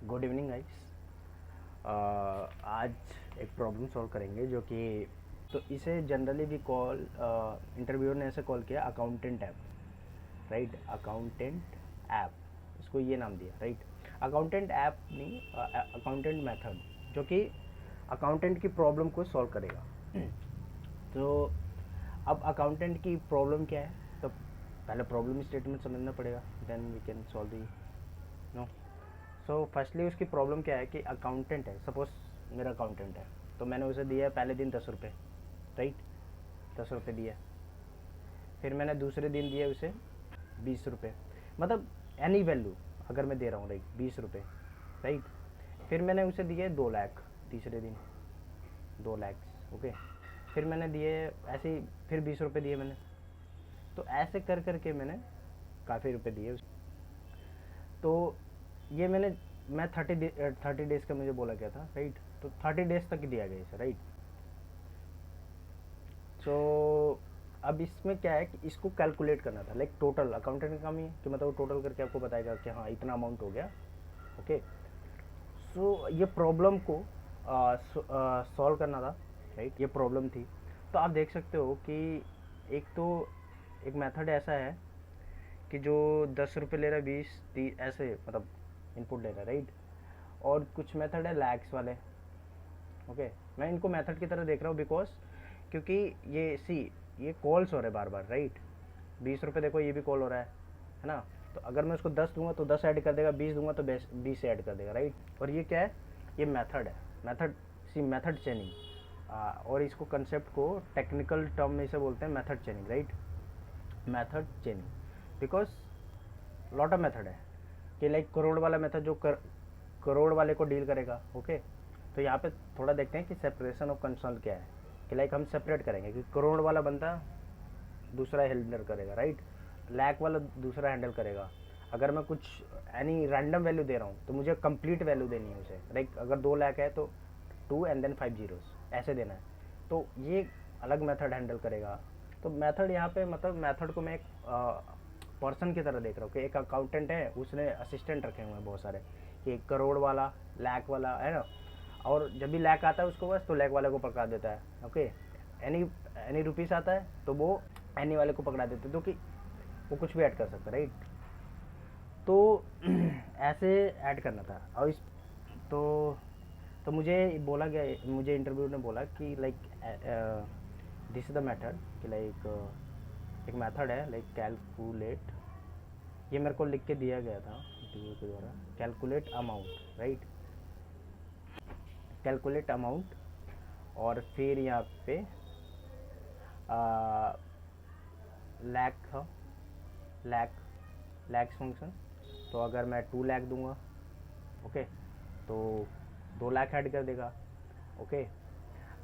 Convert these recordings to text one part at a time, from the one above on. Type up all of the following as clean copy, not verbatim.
Good evening guys. आज एक problem solve करेंगे जो कि तो इसे जनरली भी कॉल इंटरव्यूअर ने ऐसे कॉल किया accountant app, right. Accountant app, इसको ये नाम दिया, राइट। अकाउंटेंट ऐप नहीं, अकाउंटेंट मेथड जो कि अकाउंटेंट की प्रॉब्लम को सॉल्व करेगा। तो अब अकाउंटेंट की प्रॉब्लम क्या है, तो पहले प्रॉब्लम स्टेटमेंट समझना पड़ेगा, then we can solve the no. So firstly उसकी प्रॉब्लम क्या है कि अकाउंटेंट है, सपोज मेरा अकाउंटेंट है, तो मैंने उसे दिया है पहले दिन 10 रुपये, राइट। 10 रुपये दिया, फिर मैंने दूसरे दिन दिया उसे 20 रुपये, मतलब एनी वैल्यू अगर मैं दे रहा हूँ, राइट, 20 रुपये, राइट। फिर मैंने उसे दिए 2 लाख तीसरे दिन, 2 लाख, ओके। फिर मैंने दिए ऐसे ही, फिर 20 रुपये दिए मैंने, तो ऐसे कर करके मैंने काफ़ी रुपये दिए। तो ये मैं 30 डेज़ का मुझे बोला गया था, राइट। तो 30 डेज़ तक दिया गया इसे, राइट। सो अब इसमें क्या है कि इसको कैलकुलेट करना था, लाइक टोटल। अकाउंटेंट का काम ही है कि मतलब टोटल करके आपको बताएगा कि हाँ इतना अमाउंट हो गया, ओके। सो ये प्रॉब्लम को सॉल्व करना था, राइट। ये प्रॉब्लम थी। तो आप देख सकते हो कि एक तो एक मेथड ऐसा है कि जो 10 रुपये ले रहा है, 20 30 ऐसे मतलब इनपुट ले रहा है, राइट। और कुछ मेथड है लैक्स वाले, ओके। मैं इनको मेथड की तरह देख रहा हूँ बिकॉज क्योंकि ये कॉल्स हो रहे हैं बार बार, राइट। 20 रुपये देखो, ये भी कॉल हो रहा है ना। तो अगर मैं उसको 10 दूंगा तो 10 ऐड कर देगा, 20 दूंगा तो 20 ऐड कर देगा, राइट। और ये क्या है, ये मेथड है, मेथड चेनिंग। और इसको कंसेप्ट को टेक्निकल टर्म में इसे बोलते हैं method चेनिंग, right. Method चेनिंग because lot of method है कि लाइक करोड़ वाला मेथड जो करोड़ वाले को डील करेगा, ओके। तो यहाँ पे थोड़ा देखते हैं कि सेपरेशन ऑफ कंसर्न क्या है, कि लाइक हम सेपरेट करेंगे कि करोड़ वाला बंदा दूसरा हैंडल करेगा, राइट। लाख वाला दूसरा हैंडल करेगा। अगर मैं कुछ एनी रैंडम वैल्यू दे रहा हूँ तो मुझे कंप्लीट वैल्यू देनी है उसे, लाइक अगर 2 लाख है तो 2 एंड देन 5 जीरोस ऐसे देना है, तो ये अलग मेथड हैंडल करेगा। तो मेथड यहाँ पे मतलब मेथड को मैं एक पर्सन की तरह देख रहा हूँ कि एक अकाउंटेंट है, उसने असिस्टेंट रखे हुए हैं बहुत सारे, कि करोड़ वाला, लाख वाला है ना। और जब भी लाख आता है उसको बस, तो लाख वाले को पकड़ा देता है, ओके। एनी एनी रुपीस आता है तो वो एनी वाले को पकड़ा देते हैं, तो कि वो कुछ भी ऐड कर सकता है, राइट। तो ऐसे ऐड करना था। और इस तो तो मुझे बोला गया, मुझे इंटरव्यू ने बोला कि like this is the method, कि लाइक एक मेथड है लाइक कैलकुलेट, ये मेरे को लिख के दिया गया था इंटरव्यू के द्वारा, calculate amount, right. Calculate amount, और फिर यहाँ पे लैक था, लैक लैक्स फंक्शन। तो अगर मैं 2 लाख दूंगा, ओके, तो 2 लाख ऐड कर देगा, ओके।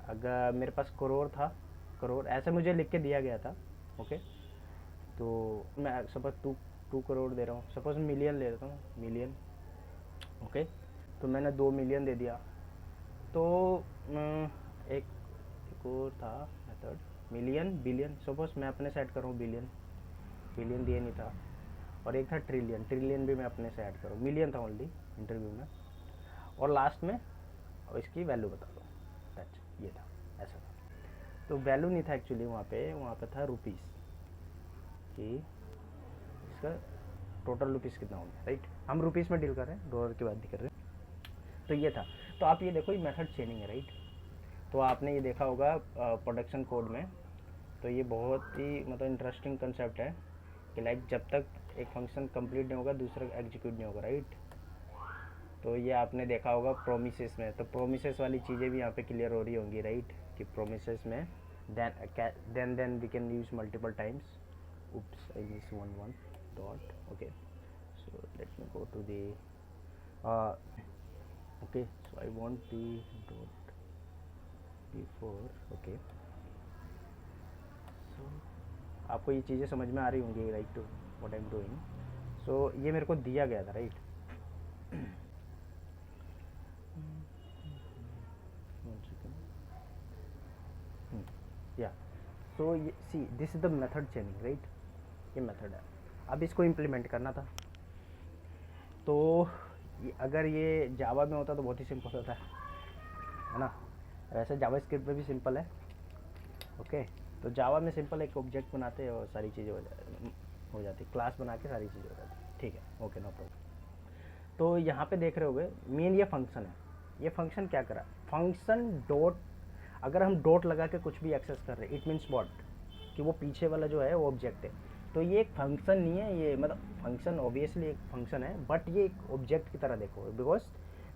अगर मेरे पास करोड़ था, करोड़ ऐसे मुझे लिख के दिया गया था, ओके। तो मैं सपोज 2 करोड़ दे रहा हूँ, सपोज मिलियन ले लेता हूँ, मिलियन, ओके। तो मैंने 2 मिलियन दे दिया। तो एक और था मेथड, मिलियन बिलियन, सपोज मैं अपने से ऐड कर रहा हूँ बिलियन, बिलियन दिए नहीं था। और एक था ट्रिलियन, ट्रिलियन भी मैं अपने से ऐड करूँ, मिलियन था ओनली इंटरव्यू में। और लास्ट में इसकी वैल्यू बता दो, दैट्स, ये था, ऐसा था। तो वैल्यू नहीं था एक्चुअली वहाँ पे था रुपीस, कि इसका टोटल रुपीस कितना हो गया, राइट। हम रुपीस में डील कर रहे हैं, डॉलर की बात नहीं कर रहे हैं। तो ये था। तो आप ये देखो, ये मेथड चेनिंग है, राइट। तो आपने ये देखा होगा प्रोडक्शन कोड में। तो ये बहुत ही मतलब इंटरेस्टिंग कंसेप्ट है कि लाइक जब तक एक फंक्शन कंप्लीट नहीं होगा दूसरा एग्जीक्यूट नहीं होगा, राइट। तो ये आपने देखा होगा प्रोमिसेस में, तो प्रोमिसेस वाली चीज़ें भी यहाँ पे क्लियर हो रही होंगी, राइट। कि प्रोमिसेस में then we can use multiple times. oops I missed one dot, okay. So let me go to the okay, so I want the dot before, okay. So आपको ये चीज़ें समझ में आ रही होंगी, right, to what I am doing. So ये मेरे को दिया गया था, राइट। या सो ये सी this is the method चेनिंग, right. ये मेथड है, अब इसको इम्प्लीमेंट करना था। तो अगर ये जावा में होता तो बहुत ही सिंपल होता है ना। वैसे जावा स्क्रिप्ट में भी सिंपल है, ओके। तो जावा में सिंपल एक ऑब्जेक्ट बनाते हैं और सारी चीज़ें हो जाती, क्लास बना के सारी चीज़ें हो जाती, ठीक है, ओके, नो प्रॉब्लम। तो यहाँ पे देख रहे होगे मेन ये फंक्शन है। ये फंक्शन क्या करा, फंक्शन डॉट, अगर हम डॉट लगा के कुछ भी एक्सेस कर रहे हैं, इट मीन्स व्हाट, कि वो पीछे वाला जो है वो ऑब्जेक्ट है। तो ये एक फंक्शन नहीं है, ये मतलब फंक्शन ऑब्वियसली एक फंक्शन है, बट ये एक ऑब्जेक्ट की तरह देखो, because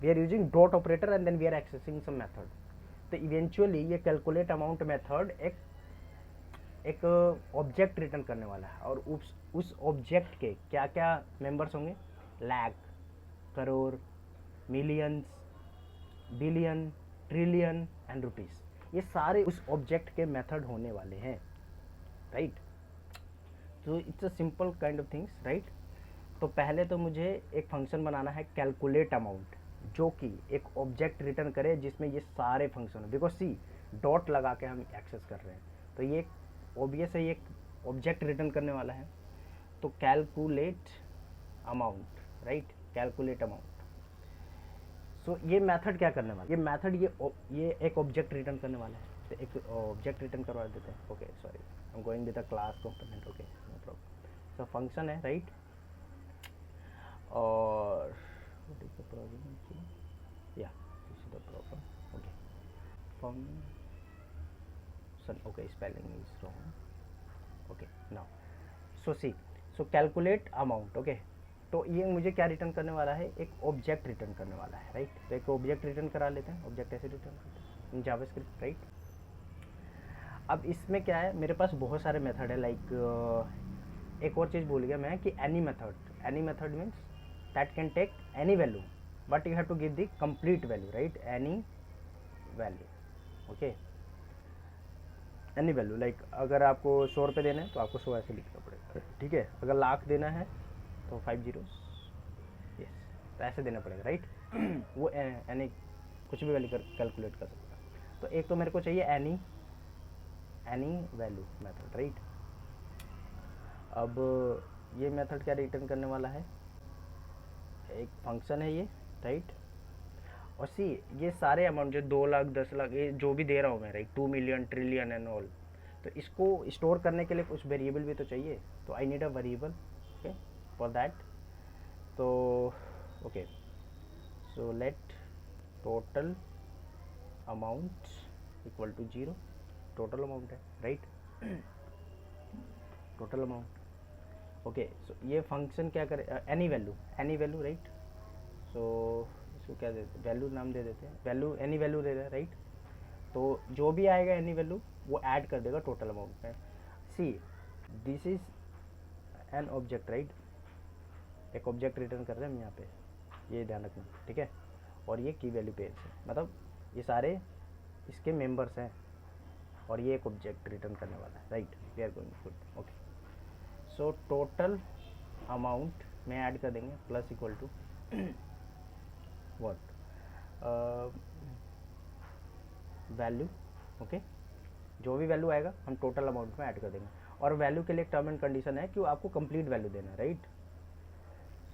we are using dot operator and then we are accessing some method. तो इवेंचुअली ये कैलकुलेट अमाउंट मेथड एक ऑब्जेक्ट रिटर्न करने वाला है, और उस ऑब्जेक्ट के क्या क्या मेंबर्स होंगे, lakh, crore, millions, billion, trillion and rupees, ये सारे उस ऑब्जेक्ट के मेथड होने वाले हैं, राइट। तो it's a simple kind of things, right. तो पहले तो मुझे एक फंक्शन बनाना है कैलकुलेट अमाउंट, जो कि एक ऑब्जेक्ट रिटर्न करे जिसमें ये सारे फंक्शन, बिकॉज सी डॉट लगा के हम एक्सेस कर रहे हैं, तो ये ऑब्वियस है, ये एक ऑब्जेक्ट रिटर्न करने वाला है। तो calculate amount, right, calculate amount. So ये मेथड क्या करने वाला है, ये मेथड ये एक ऑब्जेक्ट रिटर्न करने वाला है, तो एक ऑब्जेक्ट रिटर्न करवा देते हैं, okay, sorry, I am going with the class component, okay, no problem. So function है, राइट, और व्हाट इज द प्रॉब्लम, या this is the problem, okay, function, okay, spelling is wrong, okay, now so see, so calculate amount, okay. तो ये मुझे क्या return करने वाला है, एक ऑब्जेक्ट रिटर्न करने वाला है, राइट। तो एक ऑब्जेक्ट रिटर्न करा लेते हैं, ऑब्जेक्ट ऐसे रिटर्न करते हैं इन जावास्क्रिप्ट, राइट। अब इसमें क्या है, मेरे पास बहुत सारे मेथड है, लाइक एक और चीज़ भूल गया मैं कि any method means that can take any value, but you have to give the complete value, right, any value, okay, any value. Like अगर आपको 100 रुपये देना है तो आपको 100 ऐसे लिखना पड़ेगा, ठीक है। अगर लाख देना है तो 5 zeros, यस, तो ऐसे देना पड़ेगा, राइट। वो एनी कुछ भी वैल्यू कैलकुलेट कर सकता है। तो एक तो मेरे को चाहिए एनी वैल्यू मेथड, राइट। अब ये मेथड क्या रिटर्न करने वाला है, एक फंक्शन है ये, राइट। और सी ये सारे अमाउंट जो 2 लाख 10 लाख ये जो भी दे रहा हूँ मैं, right, 2 million, trillion and all, तो इसको स्टोर करने के लिए कुछ वेरिएबल भी तो चाहिए, तो I need a variable, okay, for that. तो okay, so let total amount equal to 0, total amount है, right, total amount, okay. So ये फंक्शन क्या करे, एनी वैल्यू, राइट। सो इसको क्या देते, वैल्यू नाम दे देते हैं, वैल्यू एनी वैल्यू दे रहे हैं, राइट। तो जो भी आएगा एनी वैल्यू वो ऐड कर देगा टोटल अमाउंट में। सी this is an object, right, एक ऑब्जेक्ट रिटर्न कर रहे हैं हम यहाँ पे, ये ध्यान रखना, ठीक है। और ये की वैल्यू पेज है, मतलब ये सारे इसके मेंबर्स हैं, और ये एक ऑब्जेक्ट रिटर्न करने वाला है, right, we are going good, okay. So total amount में ऐड कर देंगे plus equal to what, value, okay, जो भी वैल्यू आएगा हम टोटल अमाउंट में ऐड कर देंगे। और वैल्यू के लिए टर्म एंड कंडीशन है कि आपको कंप्लीट वैल्यू देना है, right.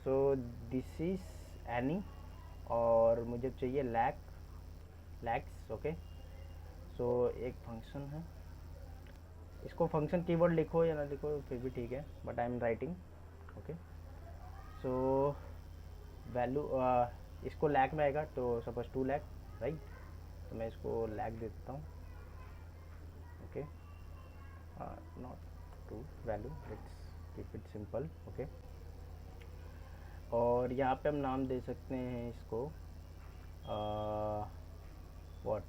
So this is any, और मुझे चाहिए लैक्स, ओके। सो एक फंक्शन है, इसको फंक्शन कीवर्ड लिखो या ना लिखो फिर भी ठीक है, but I am writing, okay. So value इसको लैक में आएगा, तो सपोज 2 लाख, राइट, तो मैं इसको लैक दे देता हूँ, okay, not to value, let's keep it simple, okay. और यहाँ पे हम नाम दे सकते हैं इसको व्हाट,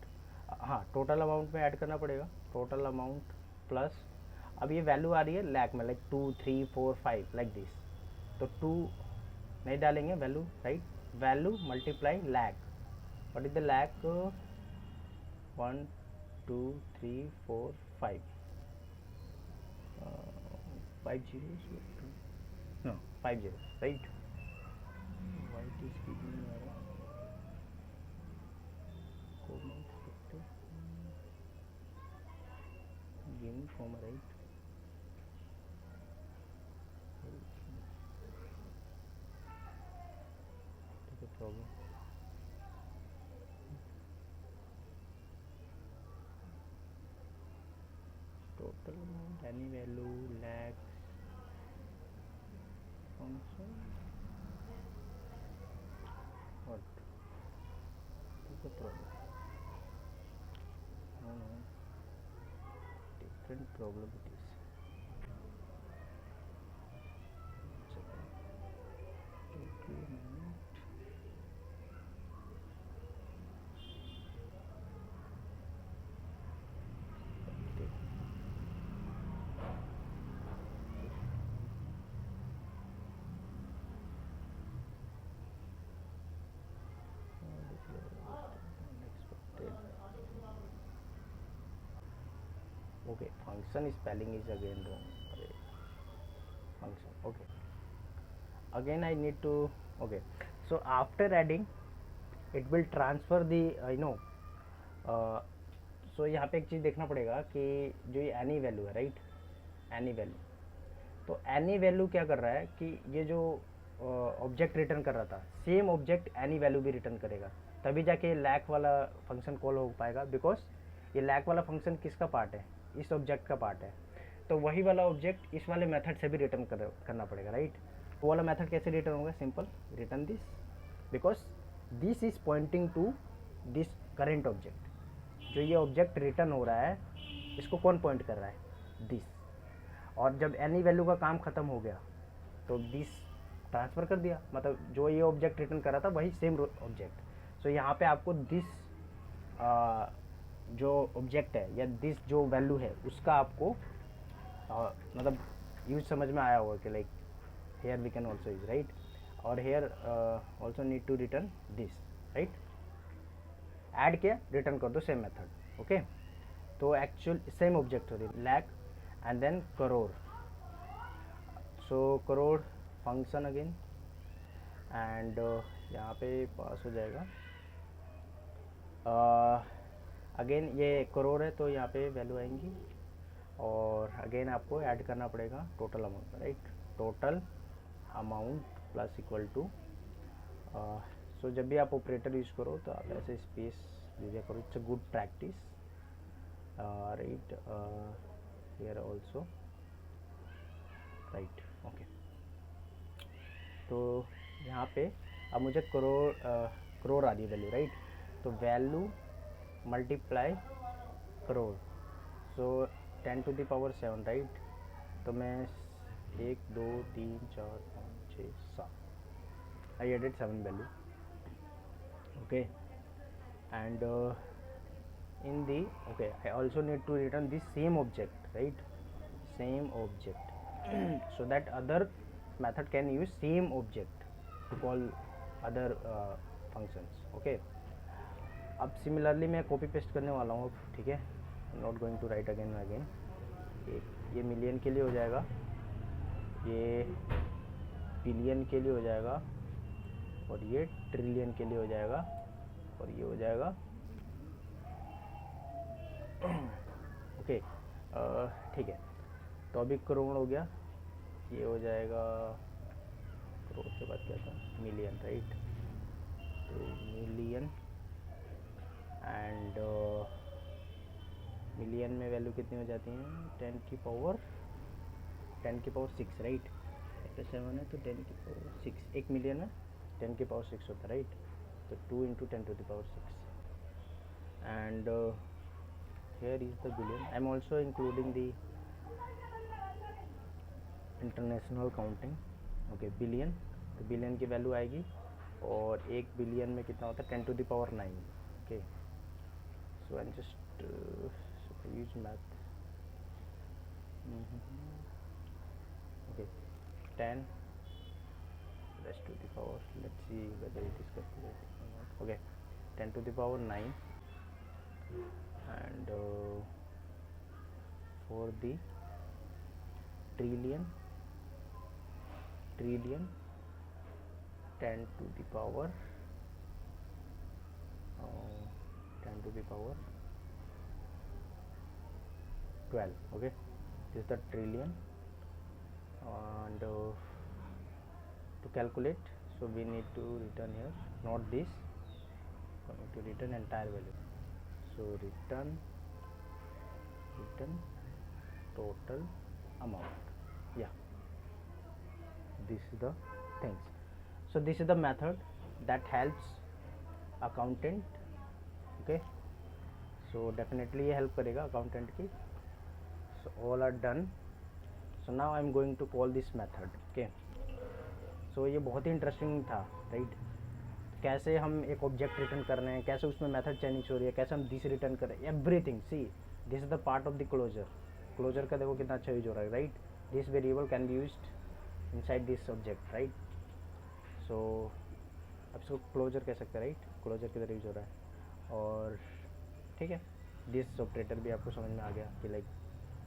हाँ, टोटल अमाउंट में ऐड करना पड़ेगा, टोटल अमाउंट प्लस, अब ये वैल्यू आ रही है लैक में, लाइक 2 3 4 5 लाइक दिस, तो 2 नहीं डालेंगे value, right, value multiply lakh, what is the lakh, 1 2 3 4 5 5 zeros, no 5 zeros, right, why it is giving me error, comment sector, giving comma, right, हो गया। Total amount any value lakhs function what is the problem? No different probabilities. Total amount. Okay, function spelling is again wrong. Function. Okay. Again I need to. Okay. So after adding, it will transfer the सो यहाँ पे एक चीज़ देखना पड़ेगा कि जो ये any value है, right, any value, तो एनी वैल्यू क्या कर रहा है कि ये जो ऑब्जेक्ट रिटर्न कर रहा था, सेम ऑब्जेक्ट एनी वैल्यू भी रिटर्न करेगा, तभी जाके लैक वाला फंक्शन कॉल हो पाएगा, बिकॉज ये लैक वाला फंक्शन किसका पार्ट है, इस ऑब्जेक्ट का पार्ट है, तो वही वाला ऑब्जेक्ट इस वाले मेथड से भी रिटर्न करना पड़ेगा, राइट। वो वाला मेथड कैसे रिटर्न होगा, simple, return this, because this is pointing to this current object, जो ये ऑब्जेक्ट रिटर्न हो रहा है इसको कौन पॉइंट कर रहा है, दिस, और जब एनी वैल्यू का काम ख़त्म हो गया तो दिस ट्रांसफ़र कर दिया, मतलब जो ये ऑब्जेक्ट रिटर्न कर रहा था वही सेम ऑब्जेक्ट। सो यहाँ पे आपको दिस जो ऑब्जेक्ट है या दिस जो वैल्यू है उसका आपको मतलब यूज समझ में आया होगा कि like here we can also use, right, और here also need to return this, right, add किया रिटर्न कर दो सेम मेथड, ओके। तो एक्चुअल सेम ऑब्जेक्ट हो रही लैक एंड देन करोड़, सो करोड़ फंक्शन अगेन एंड यहाँ पे पास हो जाएगा अगेन, ये करोड़ है तो यहाँ पे वैल्यू आएंगी और अगेन आपको ऐड करना पड़ेगा total amount, right, total amount plus equal to, so जब भी आप ऑपरेटर यूज़ करो तो आप ऐसे स्पेस दीजिए करो, it's a good practice, right, here also, right, okay. तो यहाँ पे अब मुझे करोड़ आ रही है वैल्यू, राइट, तो value multiply crore, so 10 to the power 7, right, तो मैं 1 2 3 4 5 6 7 I added 7 value, okay, and in the, okay, I also need to return the same object, right, same object so that other method can use same object to call other functions, okay। अब similarly मैं copy paste करने वाला हूँ, ठीक है, not going to write again again, ये million के लिए हो जाएगा, ये बिलियन के लिए हो जाएगा, और ये ट्रिलियन के लिए हो जाएगा, और ये हो जाएगा, ओके, ठीक है। तो अभी करोड़ हो गया, ये हो जाएगा, करोड़ के बाद क्या था, मिलियन, राइट, तो मिलियन एंड मिलियन में वैल्यू कितनी हो जाती हैं, 10 की पावर 6, राइट, 7 है तो 10 की पावर 6, 1 मिलियन में 10 की पावर 6 होता है, राइट, तो 2 × 10 to the power 6 and here is the billion. I am also including the international counting, okay, billion, तो बिलियन की वैल्यू आएगी, और 1 बिलियन में कितना होता है, 10 to the power 9, okay, so I just use math, okay, 10 raised to the power, let's see whether it is calculated or not, okay, 10 to the power 9 and for the trillion 10 to the power 10 to the power 12, okay, this is the trillion, and to calculate, so we need to return here, not this, going to return entire value. So return total amount. Yeah, this is the things. So this is the method that helps accountant. Okay, so definitely ये help करेगा accountant की. So all are done. So now I'm going to call this method. Okay, so ये बहुत ही interesting था, right? कैसे हम एक object return कर रहे हैं, कैसे उसमें मेथड चेंज हो रही है, कैसे हम दिस रिटर्न कर रहे हैं, everything. See, this is the part of the closure का देखो कितना अच्छा यूज हो रहा है, right? This variable can be used inside this object, right? So अब इसको क्लोजर कह सकते हैं, राइट? क्लोजर की तरह यूज हो रहा है. और ठीक है, दिस ऑपरेटर भी आपको समझ में आ गया कि like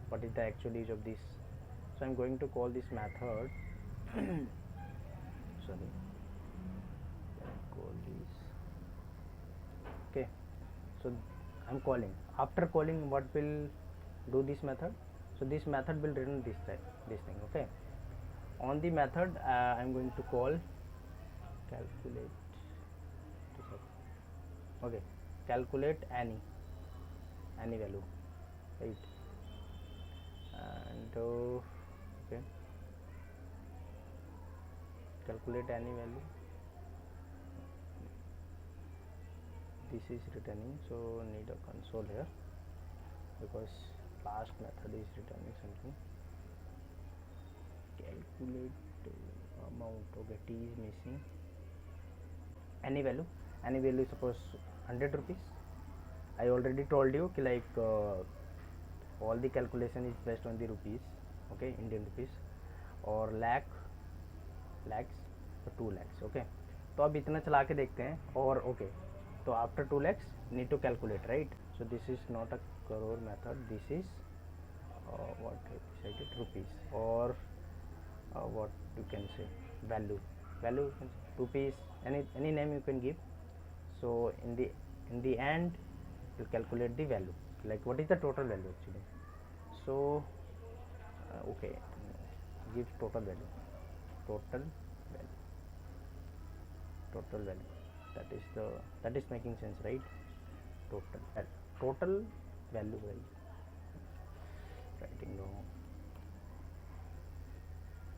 what is the actual use of this. So I am going to call this method. Sorry, call this. Okay, so I'm calling. After calling, what will do this method? So this method will return this thing. Okay, on the method I'm going to call calculate. Okay, calculate any value, right? And okay, calculate any value. This is returning, so need a console here because last method is returning something. Calculate amount. Okay, T is missing. Any value, suppose 100 rupees. I already told you कि like all the calculation is based on the rupees. Okay, Indian rupees. और lakhs तो 2 lakhs. Okay, तो अब इतना चला के देखते हैं. और okay, तो after 2 lakhs need to calculate, right? So this is not a crore method, this is what I decided, rupees, or what you can say, value rupees, any name you can give. So in the end you calculate the value, like what is the total value actually. So okay, give total value, that is making sense, right? Total value, right? Writing down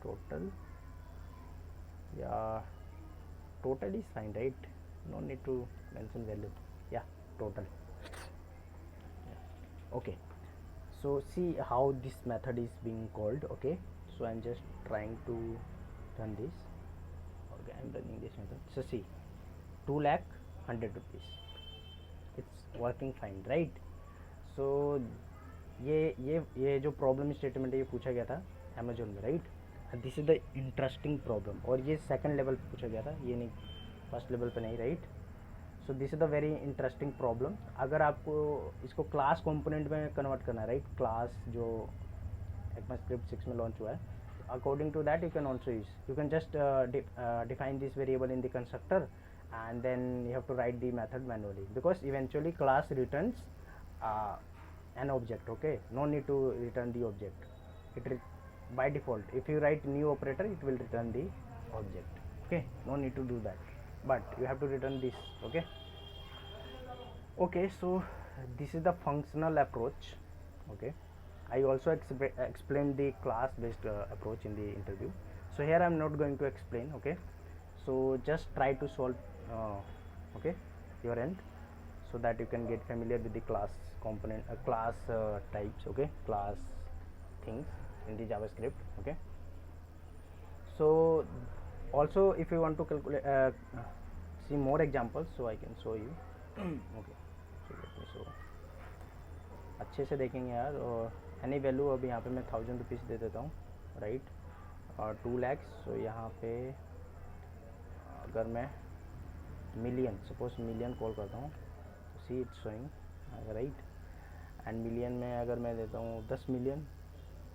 total. Yeah, total is fine, right? No need to mention value. Yeah, total. Yeah. Okay, so see how this method is being called. Okay, so I'm just trying to run this. Okay, I'm running this method. So see, 2 lakh 100 rupees, it's working fine, right? So ये जो problem statement है ये पूछा गया था Amazon में, right? This is the interesting problem. और ये सेकंड लेवल पे पूछा गया था, ये नहीं फर्स्ट लेवल पे नहीं, right? So this is the very interesting problem. अगर आपको इसको क्लास कंपोनेंट में कन्वर्ट करना है, राइट? क्लास जो ECMAScript 6 में लॉन्च हुआ है, according to that you can also use, you can just define this variable in the constructor and then you have to write the method manually, because eventually class returns an object. Okay, no need to return the object. By default if you write new operator it will return the object. Okay, no need to do that, but you have to return this. Okay, so this is the functional approach. Okay, I also explained the class based approach in the interview, so here I am not going to explain. Okay, so just try to solve okay, your end, so that you can get familiar with the class component, class types. Okay, class things in the JavaScript. Okay, so also if you want to calculate see more examples, so I can show you. Okay, so let me show. अच्छे से देखेंगे यार. और any value अभी यहाँ पे मैं 1000 rupees दे देता हूँ, राइट? और 2 lakhs. सो यहाँ पे अगर मैं मिलियन, सपोज मिलियन कॉल करता हूँ, तो see it's showing, right? And million में अगर मैं देता हूँ 10 मिलियन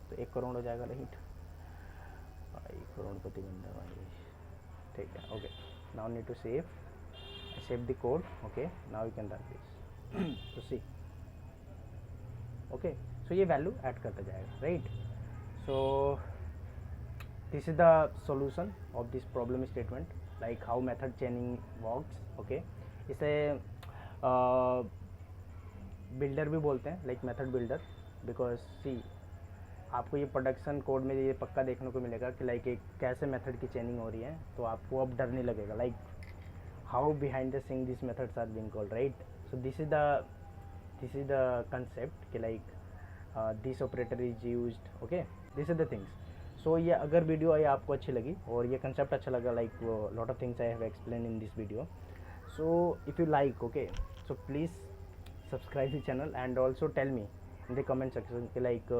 तो 1 करोड़ हो जाएगा, राइट? भाई करोड़पति बंदा भाई, ठीक है. Okay, now need to save the code. Okay, now you can run this. तो सी, ओके, सो ये वैल्यू ऐड करता जाएगा, right? So this is the solution of this problem statement. Like how method chaining works, okay. इसे builder भी बोलते हैं, like method builder, because see आपको ये प्रोडक्शन कोड में ये पक्का देखने को मिलेगा कि लाइक एक कैसे मेथड की चेनिंग हो रही है, तो आपको अब डर नहीं लगेगा, like how behind the scene this methods are being called, right. So this is the concept कि like this operator is used, okay, this is the things. So ये अगर वीडियो ये आपको अच्छी लगी और ये कंसेप्ट अच्छा लगा, like lot of things I have explain in this video, so if you like, okay, so please subscribe the channel and also tell me in the comment section like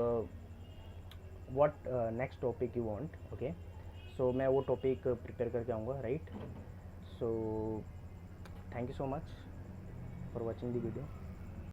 what next topic you want, okay। so मैं वो topic prepare करके आऊँगा, right। so thank you so much for watching the video।